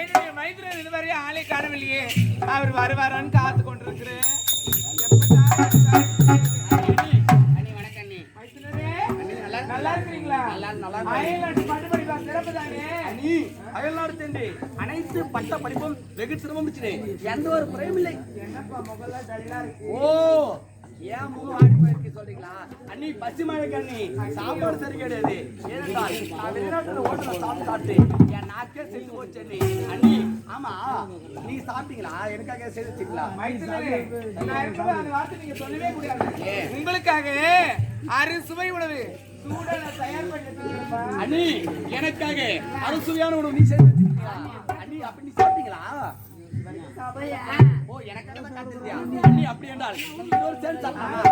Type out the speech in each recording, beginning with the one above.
என்னுடைய மைத்திரன் இதுவரை ஆளை காணவில்லையே. அவர் வருவாரான்னு காத்து கொண்டிருக்கிறேன். நல்லா இருக்கீங்களா? அயல்நாடு சென்று அனைத்து பட்ட படிப்பும் வெகு சிரமமிச்சு எந்த ஒரு குறையும் இல்லை. ஓ ஏன் முகம் ஆடி போயிருக்கு சொல்றீங்களா? அண்ணி பச்சை மழைக்கு அண்ணி சாப்பாடு சரி கிடையாது. ஏனென்றால் நான் வெளிநாட்டுல ஹோட்டல்ல சாப்பிட்டு என் நாக்கே செஞ்சு போச்சு அண்ணி. அண்ணி ஆமா நீங்க சாப்பிட்டீங்களா? எனக்காக செய்து வச்சுங்களா? நீங்க சொல்லவே முடியாது. உங்களுக்காக அறுசுவை உணவு அண்ணி எனக்காக அறுசுவையான உணவு நீ செய்து வச்சிருக்கீங்களா? அண்ணி அப்படி நீ சாப்பிட்டீங்களா? ஓ எனக்காக தான் காத்திருந்தியா? அண்ணி அப்படி என்றால் இன்னொரு சேர்ந்து சாப்பிடலாம்.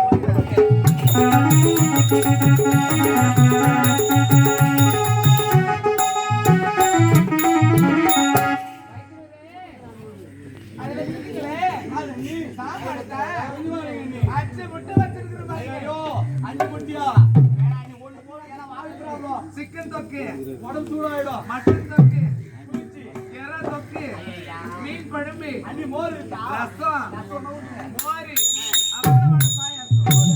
சிக்கன் தொக்கு, உடம்பு சூடாயிடும். மட்டன் தொக்கு, எறா தொக்கு, மீன் குழம்பு, மோர் ரசம், மோர், அப்புறம் பாயாசம்.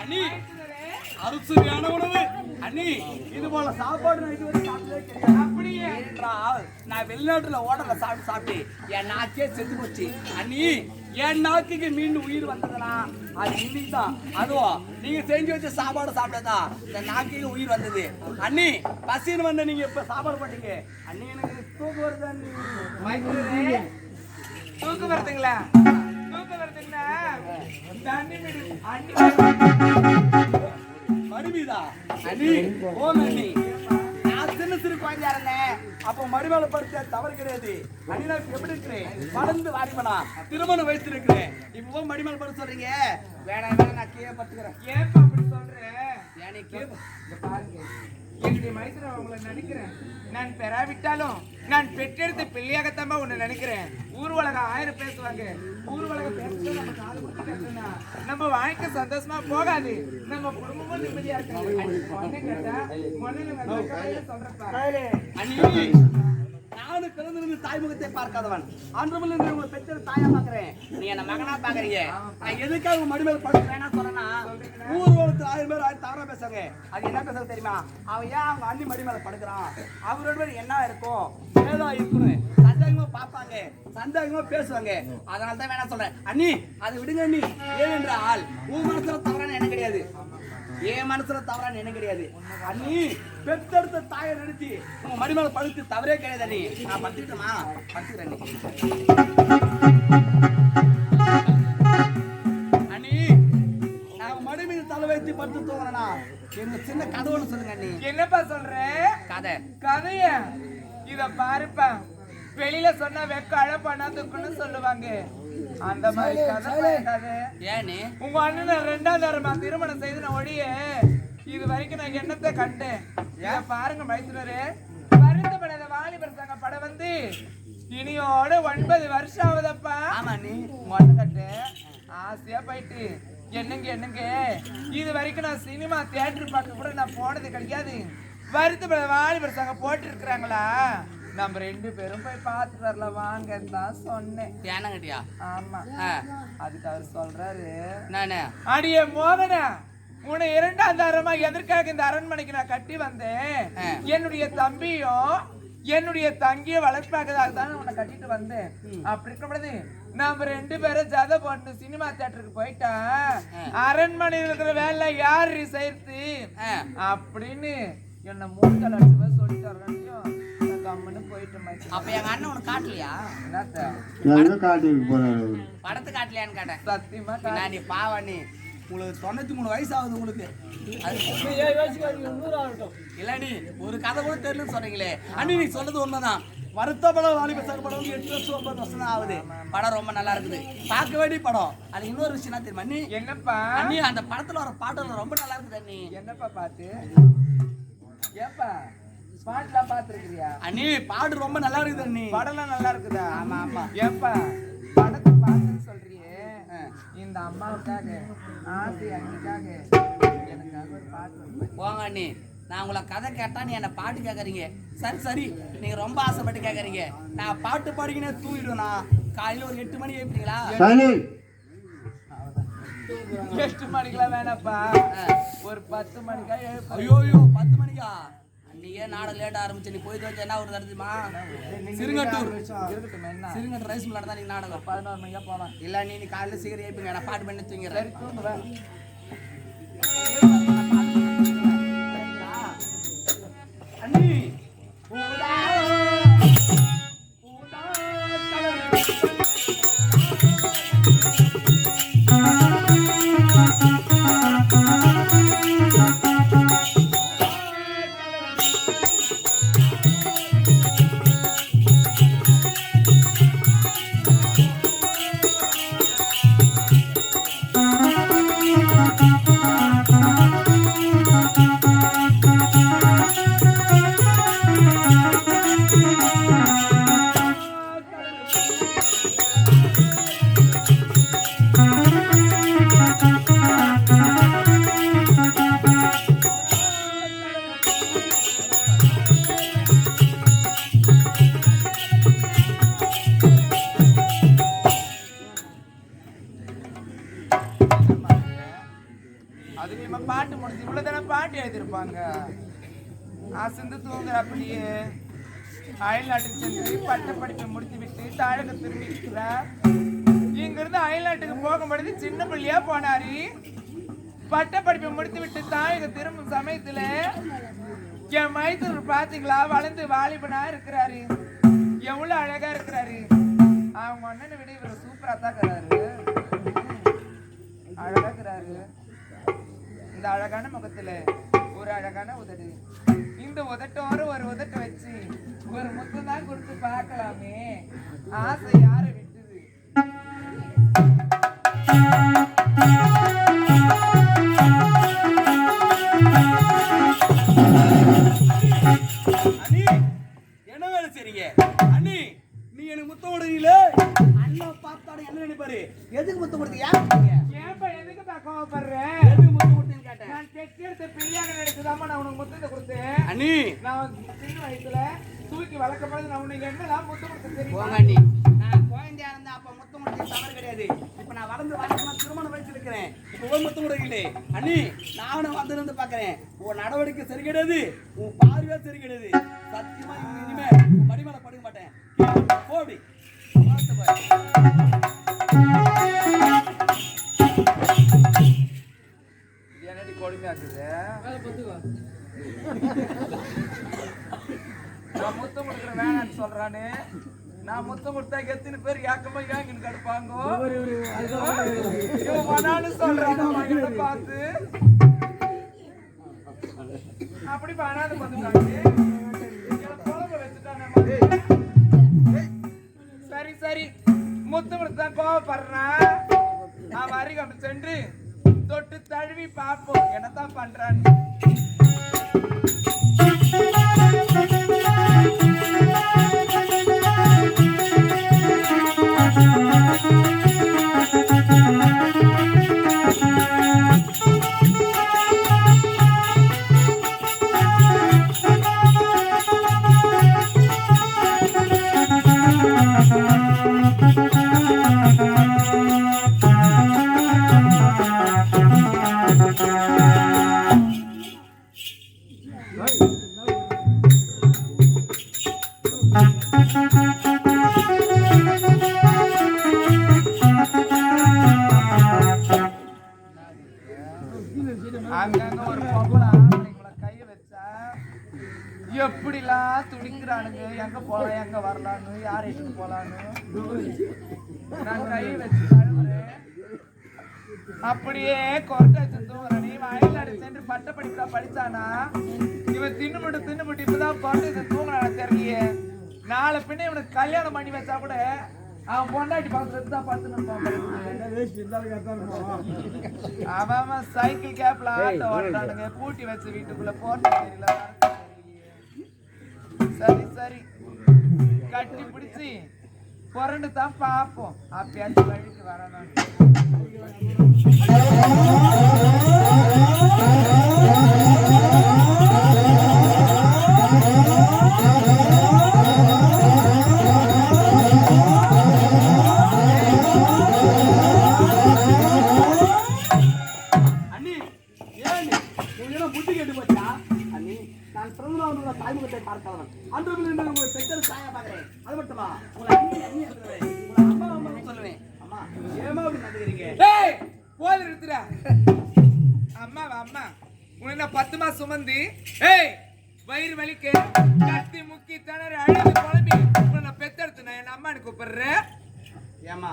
அண்ணி அறுசுவையான உணவு. அண்ணி இது போல சாப்பாடு நான் இதுவரை சாப்பிட்டதே கிடையாது. அப்படியே என்றால் நான் வெளிநாட்டுல ஹோட்டல்ல சாப்பிட்டு என் நாக்கே செத்து போச்சு. அண்ணி என் நாக்குக்கு மீண்டும் உயிர் வந்ததுனா அது இன்னைக்கு தான். அதுவும் நீங்க செஞ்சு வச்ச சாப்பாடு சாப்பிட்டதா இந்த நாக்குக்கு உயிர் வந்தது. அண்ணி பசின்னு வந்த நீங்க இப்ப சாப்பாடு பண்ணீங்க. அண்ணி எனக்கு தூக்கம் வருது அண்ணி. மைத்திரே தூக்கம் வருதுங்களா? தூக்கம் வருதுங்களா? தண்ணி மீது அண்ணி மறுபடிதா அண்ணி ஓம் அண்ணி நான் சின்ன சிறு குழந்தையா இருந்தேன். அப்போ மறுவேலை படுத்த தவறு கிடையாது. அண்ணி நான் எப்படி இருக்கிறேன்? வளர்ந்து வாரிமனா திருமணம் வயசு இருக்கிறேன். இப்போ மடிமேல படுத்து சொல்றீங்க. வேணாம் வேணாம் நான் கீழே படுத்துக்கிறேன். ஏப்பா அப்படி சொல்றேன்? ஏனே கீழே பாருங்க என்னுடைய மைத்திர உங்களை நினைக்கிறேன். நான் பெறாவிட்டாலும் நான் பெற்றெடுத்த பிள்ளையாகத்தாம உன்னை நினைக்கிறேன். ஊர் உலகம் 1000 பேசுவாங்க. ஊர் உலகம் பேசுறது நம்ம காது கொடுத்து கேட்டோம்னா நம்ம வாழ்க்கை சந்தோஷமா போகாது. நம்ம குடும்பமும் நிம்மதியா இருக்காது. அண்ணி நானும் பிறந்திருந்து தாய்முகத்தை பார்க்காதவன். அன்றுமில் உங்களை பெற்ற தாயா பாக்குறேன். நீ என்ன மகனா பாக்குறீங்க. நான் எதுக்காக மடிமேல் படுக்கிறேன்னா சொன்னா ஊர் உலகத்துல 1000 பேர் 1000 தவறா பேசுறாங்க. அது என்ன பேசுறது தெரியுமா? அவன் ஏன் அவங்க அண்ணி மடிமேல படுக்கிறான்? அவரோட என்ன இருக்கும் ஏதோ இருக்கணும். சந்தேகமா பார்ப்பாங்க, சந்தேகமா பேசுவாங்க. அதனால தான் வேணா சொல்றேன். அண்ணி அதை விடுங்க அண்ணி. ஏனென்றால் உன் மனசுல தவறான என்ன கிடையாது. என் மனசுல தவறான என்ன கிடையாது. அண்ணி பெத்தெடுத்த தாயை நிறுத்தி உங்க மடிமேல படுத்து தவறே கிடையாது. அண்ணி நான் படுத்துக்கிட்டோமா? படுத்துக்கிறேன் அண்ணி. நான் மடிமீது தலை வைத்து படுத்து தூங்குறேன்னா எங்க சின்ன கதை ஒண்ணு சொல்லுங்க அண்ணி. என்னப்பா சொல்ற கதை? கதைய இத பாருப்பா. வெளியில சொன்னா வெக்க அழப்பானா துக்குன்னு சொல்லுவாங்க. அந்த மாதிரி கதை. ஏன்னு உங்க அண்ணனை 2ஆம் தரமா திருமணம் செய்து நான் ஒழிய இது வரைக்கும் நான் என்னத்தை கண்டேன். ஏன் பாருங்க மைத்திரரே, வருத்தப்படாத வாலிபர் சங்க படம் வந்து இனியோட 9 வருஷம் ஆகுதப்பா. ஆமா நீ மொட்டை கட்டு ஆசையா போயிட்டு என்னங்க இது வரைக்கும் நான் சினிமா தியேட்டர் பார்க்க கூட நான் போனது கிடையாது. வருத்தப்படாத வாலிபர் சங்க போட்டு இருக்கிறாங்களா? நம்ம 2 பேரும் போய் பார்த்துட்டு வரலாம் வாங்கன்னு தான் சொன்னேன். ஏனங்கட்டியா? ஆமா அதுக்கு அவர் சொல்றாரு, நானே அடியே மோகனா உன்னை 2ஆம் தரமா எதற்காக இந்த அரண்மனைக்கு நான் கட்டி வந்தேன். என்னுடைய தம்பியும் என்னுடைய தங்கிய வளர்ப்பாக்கதாக தான் உன்னை கட்டிட்டு வந்தேன். அப்படி இருக்க பொழுது நம்ம 2 பேரும் ஜத போட்டு சினிமா தியேட்டருக்கு போயிட்டா அரண்மனையில் இருக்கிற வேலை யாரு செய்யறது அப்படின்னு என்ன 3 லட்சம் சொல்லிட்டு கம்முன்னு போயிட்டு. அப்ப எங்க அண்ணன் உனக்கு காட்டலையா? படத்து காட்டலையான்னு கேட்டேன். சத்தியமா நீ பாவண்ணி உங்களுக்கு 93 வயசு ஆகுது. உங்களுக்கு இல்லடி ஒரு கதை கூட தெரியலன்னு சொன்னீங்களே அண்ணி. நீ சொல்றது உண்மைதான். வருத்தப்படம் வாலிப சார் படம் 8 வருஷம் 9 வருஷம் தான் ஆகுது. படம் ரொம்ப நல்லா இருக்குது. பார்க்க வேண்டிய படம். அது இன்னொரு விஷயம் என்ன தெரியுமா அண்ணி? என்னப்பா அண்ணி அந்த படத்துல வர பாட்டு ரொம்ப நல்லா இருக்குது அண்ணி. என்னப்பா பாட்டு? ஏப்பா பாட்டுலாம் பாத்துருக்கியா அண்ணி? பாட்டு ரொம்ப நல்லா இருக்குது அண்ணி. படம்லாம் நல்லா இருக்குதா? ஆமா ஆமா. ஏப்பா படத்தை பார்த்துன்னு சொல்றியே இந்த அம்மாவுக்காக ஆசை அன்னைக்காக எனக்காக ஒரு பாட்டு போங்க அண்ணி. நான் உங்களை கதை கேட்டா நீ என்ன பாட்டு கேட்கறீங்க. சரி சரி, நீங்க ரொம்ப ஆசைப்பட்டு கேட்கறீங்க. நான் பாட்டு பாடிக்கினே தூங்கிடுவேன். நான் காலையில ஒரு 8 மணி எழுப்பீங்களா? 8 மணிக்கெல்லாம் வேணாப்பா, ஒரு 10 மணிக்கா எழுப்பு. ஐயோ 10 மணிக்கா? நீயே நாட லேட் ஆரம்பிச்சு. நீ போய் வச்சா என்ன ஒரு தடுத்துமா? சிறுங்கட்டூர் சிறுங்கட்டூர் ரைஸ் மில் தான் நீங்க நாடகம் 11 மணிக்கா போலாம். இல்ல நீ காலையில சீக்கிரம் எழுப்பீங்க. நான் பாட்டு பண்ணி தூங்கிறேன். தூங்குவேன். அண்ணி அது நம்ம பாட்டு முடிச்சு இவ்வளவு தானே பாட்டு எழுதியிருப்பாங்க. அசந்து தூங்குற அப்படியே அயல்நாட்டுக்கு சென்று பட்ட படிப்பை முடித்து விட்டு தாழக திரும்பி இருக்கிறார். இங்கிருந்து அயல்நாட்டுக்கு போகும்பொழுது சின்ன பிள்ளையா போனாரு. பட்ட படிப்பை முடித்து விட்டு தாயக திரும்பும் சமயத்துல என் மைத்தூர் பாத்தீங்களா, வளர்ந்து வாலிபனா இருக்கிறாரு. எவ்வளவு அழகா இருக்கிறாரு. அவங்க அண்ணனை விட இவர் சூப்பரா தான் இருக்கிறாரு. அழகா இருக்கிறாரு. இந்த அழகான முகத்துல ஒரு அழகான உதடு. இந்த உதட்டோட ஒரு உதட்ட வச்சு ஒரு முத்தம் தான் கொடுத்து பார்க்கலாமே. ஆசை யார விட்டுது? அண்ணி என்ன வேலை செய்றீங்க? அண்ணி நீ எனக்கு முத்தம் கொடுறீங்களே, அண்ணன் பார்த்தாலும் என்ன நினைப்பாரு? எதுக்கு முத்தம் கொடுத்தீங்க? ஏன்பா எதுக்கு நான் கோவப்படுறேன்? எதுக்கு முத்தம் கொடுத்தீங்கன்னு கேட்டேன். நான் தெற்கெடுத்த பெரியாக நினைச்சுதாம்மா நான் உனக்கு முத்தத்தை கொடுத்தேன். அண்ணி நான் சின்ன வயசுல தூக்கி வளர்க்கும் போது நான் உனக்கு என்னெல்லாம் முத்தம் கொடுத்த தெரியுமா? போங்க அண்ணி. நான் குழந்தையா இருந்தா அப்ப முத்தம் கொடுத்தது தவறு கிடையாது. இப்ப நான் வளர்ந்து திருமண வயசு இருக்கிறேன். இப்ப போய் முத்தம் கொடுக்கீங்களே அண்ணி, நானும் வந்து பாக்குறேன். உன் நடவடிக்கை சரி கிடையாது, உன் பார்வை சரி கிடையாது. சத்தியமா இனிமே மடிமேல படுக்க மாட்டேன். போடி என்னடி கொடுமையா இருக்குது. நான் முத்தம் கொடுக்குற வேணான்னு சொல்றானு. நான் முத்தம் கொடுத்தா எத்தனை பேர் ஏக்கமா ஏங்கன்னு கடுப்பாங்க. சொல்றான் பார்த்து அப்படி பண்ணாத சரி சரி முத்தம் கொடுத்தா கோவப்படுறான். நான் வரைக்கும் அப்படி சென்று தொட்டு தழுவி பார்ப்போம் என்னத்தான் பண்றான்னு. அங்கங்க ஒரு பொம்பளை ஆம்பளைங்களை கைய வச்சா எப்படிலாம் துடிக்கிறானுங்க. எங்க போலாம் எங்க வரலான்னு, யார் இட்டுக்கு போலான்னு நான் கையை வச்சு தழுவுறேன். அப்படியே கொரட்டை தூங்குறேன். நீ வயலாடு சென்று பட்ட படிப்பா படிச்சானா இவன் தின்னுமுட்டு இப்பதான் கொரட்டை தூங்குறான தெரியலையே. நாளை பின்ன இவனுக்கு கல்யாணம் பண்ணி வச்சா கூட அவன் பொண்டாட்டி பார்த்து தான் பார்த்துன்னு அவன் சைக்கிள் கேப்ல ஆட்டோ ஓட்டானுங்க. பூட்டி வச்சு வீட்டுக்குள்ள போறது தெரியல. சரி சரி கட்டி பிடிச்சி புரண்டு தான் பார்ப்போம் அப்பயாச்சும் வழிக்கு வரணும். தாய்முகத்தை பார்க்காதவன் அன்றுமிலிருந்து உங்களை பெற்ற தாயா பார்க்கிறேன். அது மட்டுமா உங்களை அண்ணி சொல்லுவேன், உங்களை அம்மா சொல்லுவேன். அம்மா ஏமா அப்படி நடந்துக்கிறீங்க? ஏய் போது நிறுத்துற. அம்மாவா அம்மா உன்னை 10 மாசம் சுமந்து ஏய் வயிறு வலிக்கு கத்தி முக்கி திணறி அழுது குழம்பி உன்னை பெத்தெடுத்து நான் என் அம்மானு கூப்பிடுறேன். ஏமா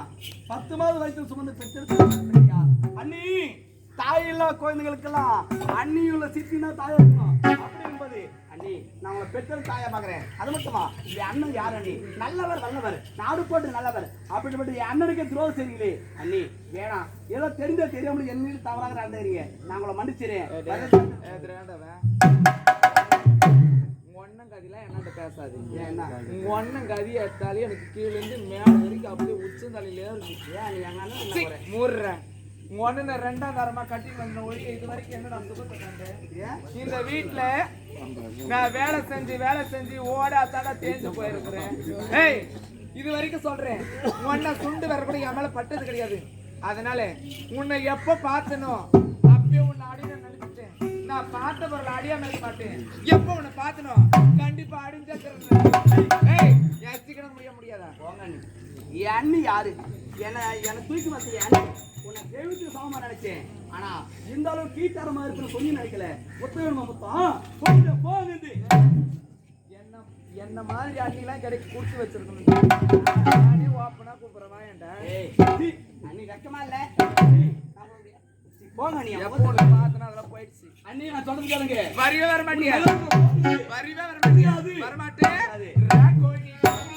10 மாதம் வயசுல சுமந்து பெற்றெடுத்து அண்ணி தாயில்லா குழந்தைகளுக்கெல்லாம் அண்ணியுள்ள சித்தினா தாயா இருக்கணும். அப்படி என்பது அண்ணி நான் உங்களை பெற்ற தாயா பாக்குறேன். அது மட்டுமா இந்த அண்ணன் யார் அண்ணி? நல்லவர் வல்லவர் நாடு போட்டு நல்லவர். அப்படிப்பட்ட என் அண்ணனுக்கே துரோகம் செய்றீங்களே அண்ணி வேணாம். ஏதோ தெரிஞ்ச தெரியாமல் என் மீது தவறாக நடந்துறீங்க. நான் உங்களை மன்னிச்சிறேன். ஒன்னும் கதிலாம் என்னட்ட பேசாது. ஏன்னா ஒன்னும் கதி எடுத்தாலே எனக்கு கீழே இருந்து மேல வரைக்கும் அப்படியே உச்சந்தலையிலே இருக்கு. ஏன் நீ எங்க அண்ணன் மூடுறேன் ஒன்னு 2ஆம் தரமா கட்டி வந்த ஒழிய இது வரைக்கும் என்ன நான் சுகத்தை கண்டேன். இந்த வீட்டுல நான் வேலை செஞ்சு ஓட தட தேஞ்சு போயிருக்கிறேன். ஏய் இது வரைக்கும் சொல்றேன் உன்னை சுண்டு வர கூட என் மேல பட்டது கிடையாது. அதனால உன்னை எப்ப பார்த்தனும் அப்பயே உன்னை அடின நினைச்சிட்டேன். நான் பார்த்த பொருள் அடியாம இருக்க மாட்டேன். எப்ப உன்னை பார்த்தனும் கண்டிப்பா அடிஞ்சா ஏய் யாச்சிக்கணும் முடியாதா? என் அண்ணி யாரு? என்ன தூக்கி வச்சு அண்ணி உன்னை தெய்வத்துக்கு சமமா நினைச்சேன். ஆனா இந்த அளவு கீட்டாரமா இருக்குன்னு சொல்லி நினைக்கல. ஒத்தையமா மொத்தம் போகுது. என்ன மாதிரி அண்ணிலாம் கிடைக்கு குடுத்து வச்சிருக்கணும். நானே ஓப்பனா கூப்பிடுறவா ஏன்டா? அண்ணி வெக்கமா இல்ல? போங்க நீ பார்த்தனா அதெல்லாம் போயிடுச்சு. அண்ணி நான் சொல்றது கேளுங்க. வரவே வர மாட்டியா? வரவே வர மாட்டியா? வரமாட்டே